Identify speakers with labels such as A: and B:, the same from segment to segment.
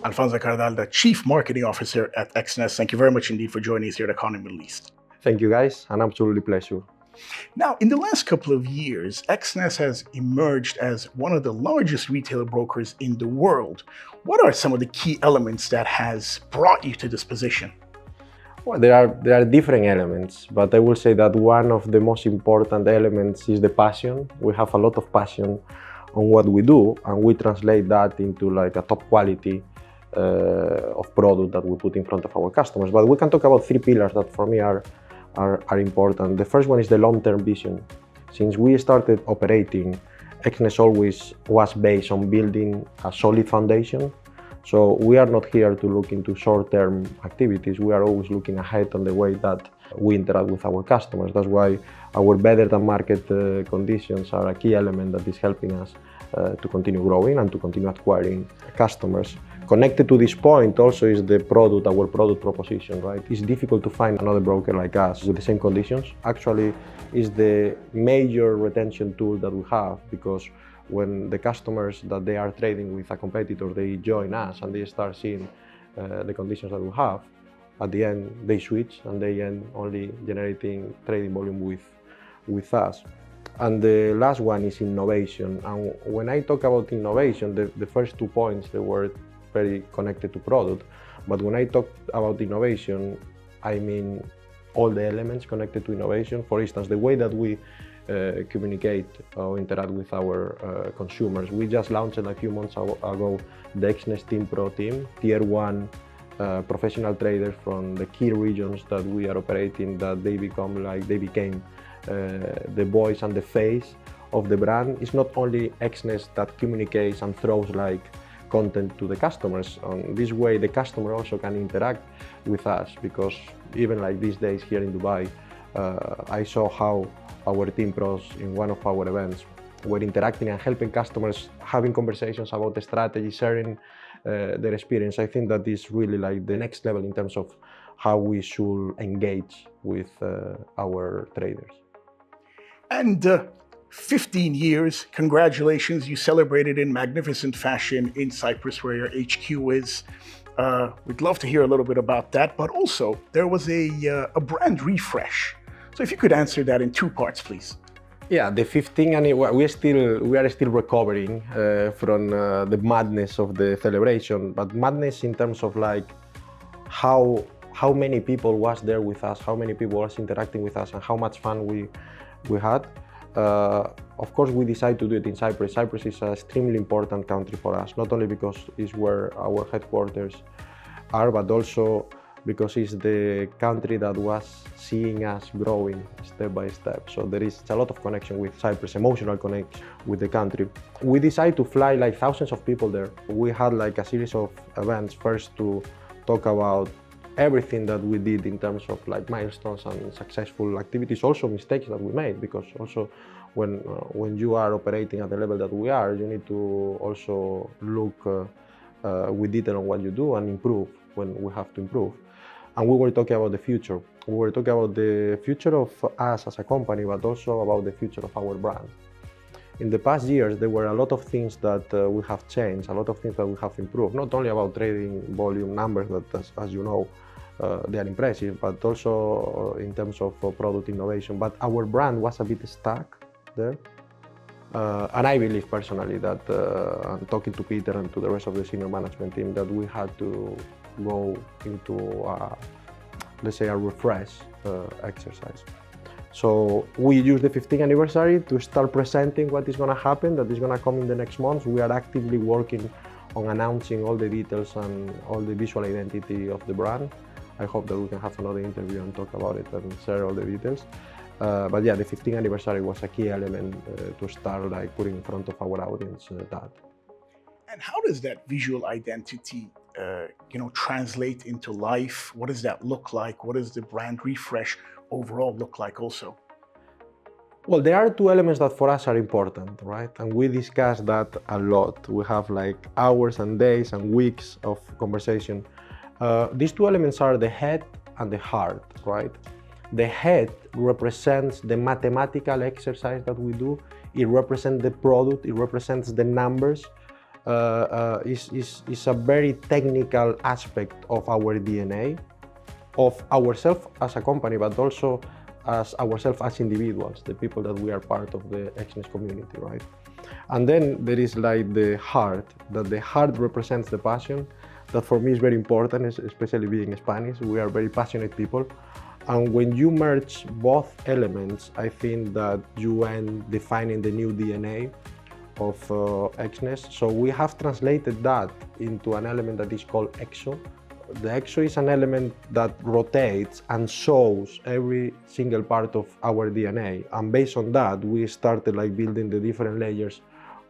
A: Alfonso Cardalda, Chief Marketing Officer at Exness. Thank you very much indeed for joining us here at Economy Middle East.
B: Thank you, guys. An absolutely pleasure.
A: Now, in the last couple of years, Exness has emerged as one of the largest retailer brokers in the world. What are some of the key elements that has brought you to this position?
B: Well, there are different elements, but I will say that one of the most important elements is the passion. We have a lot of passion on what we do, and we translate that into like a top quality of product that we put in front of our customers. But we can talk about three pillars that for me are important. The first one is the long-term vision. Since we started operating, Exness always was based on building a solid foundation. So we are not here to look into short-term activities. We are always looking ahead on the way that we interact with our customers. That's why our better than market conditions are a key element that is helping us to continue growing and to continue acquiring customers. Connected to this point also is the product, our product proposition, right? It's difficult to find another broker like us with the same conditions. Actually, it's the major retention tool that we have, because when the customers that they are trading with a competitor, they join us and they start seeing the conditions that we have, at the end they switch and they end only generating trading volume with us. And the last one is innovation. And when I talk about innovation, the first 2 points, they were very connected to product. But when I talk about innovation, I mean all the elements connected to innovation. For instance, the way that we communicate or interact with our consumers. We just launched a few months ago the Exness Team Pro team, tier 1 professional traders from the key regions that we are operating, that they became the voice and the face of the brand. It's not only Exness that communicates and throws like content to the customers. On this way, the customer also can interact with us, because even like these days here in Dubai, I saw how our team pros in one of our events were interacting and helping customers, having conversations about the strategy, sharing their experience. I think that is really like the next level in terms of how we should engage with our traders.
A: And 15 years, congratulations. You celebrated in magnificent fashion in Cyprus, where your HQ is. We'd love to hear a little bit about that, but also there was a brand refresh. So if you could answer that in 2 parts, please.
B: Yeah, the 15th anniversary, we are still recovering from the madness of the celebration, but madness in terms of like how many people was there with us, how many people was interacting with us, and how much fun we had. Of course, we decided to do it in Cyprus. Cyprus is an extremely important country for us, not only because it's where our headquarters are, but also because it's the country that was seeing us growing step by step. So there is a lot of connection with Cyprus, emotional connection with the country. We decided to fly like thousands of people there. We had like a series of events, first to talk about everything that we did in terms of like milestones and successful activities, also mistakes that we made, because also when you are operating at the level that we are, you need to also look with detail on what you do and improve when we have to improve. And we were talking about the future. We were talking about the future of us as a company, but also about the future of our brand. In the past years, there were a lot of things that we have changed, a lot of things that we have improved, not only about trading volume numbers that, as you know, they are impressive, but also in terms of product innovation. But our brand was a bit stuck there. And I believe personally that, I'm talking to Peter and to the rest of the senior management team, that we had to go into, let's say, a refresh exercise. So we used the 15th anniversary to start presenting what is going to happen, that is going to come in the next months. We are actively working on announcing all the details and all the visual identity of the brand. I hope that we can have another interview and talk about it and share all the details. But yeah, the 15th anniversary was a key element to start like putting in front of our audience that.
A: And how does that visual identity, translate into life? What does that look like? What does the brand refresh overall look like also?
B: Well, there are 2 elements that for us are important, right? And we discuss that a lot. We have like hours and days and weeks of conversation. These 2 elements are the head and the heart, right? The head represents the mathematical exercise that we do. It represents the product, it represents the numbers, is a very technical aspect of our DNA, of ourselves as a company, but also as ourselves as individuals, the people that we are part of the Exness community, right? And then there is like the heart, that the heart represents the passion. That for me is very important, especially being Spanish. We are very passionate people. And when you merge both elements, I think that you end defining the new DNA of Exness. So we have translated that into an element that is called EXO. The EXO is an element that rotates and shows every single part of our DNA. And based on that, we started like building the different layers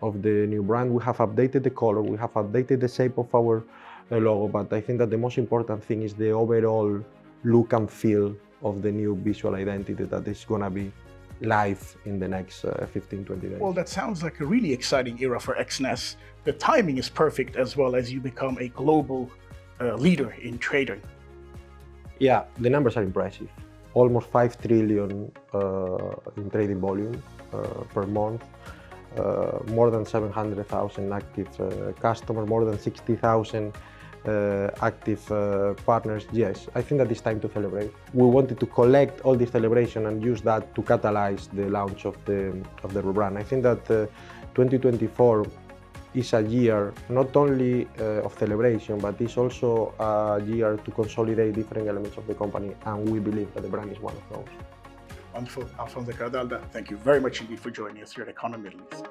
B: of the new brand. We have updated the color, we have updated the shape of our logo, but I think that the most important thing is the overall look and feel of the new visual identity that is going to be live in the next 15-20 days.
A: Well, that sounds like a really exciting era for Exness. The timing is perfect as well as you become a global leader in trading.
B: Yeah, the numbers are impressive. Almost 5 trillion in trading volume per month. More than 700,000 active customers, more than 60,000 active partners. Yes, I think that it's time to celebrate. We wanted to collect all this celebration and use that to catalyze the launch of the rebrand. I think that 2024 is a year not only of celebration, but it's also a year to consolidate different elements of the company, and we believe that the brand is one of those.
A: Wonderful. Alfonso Cardalda, thank you very much indeed for joining us here at Economy Middle East.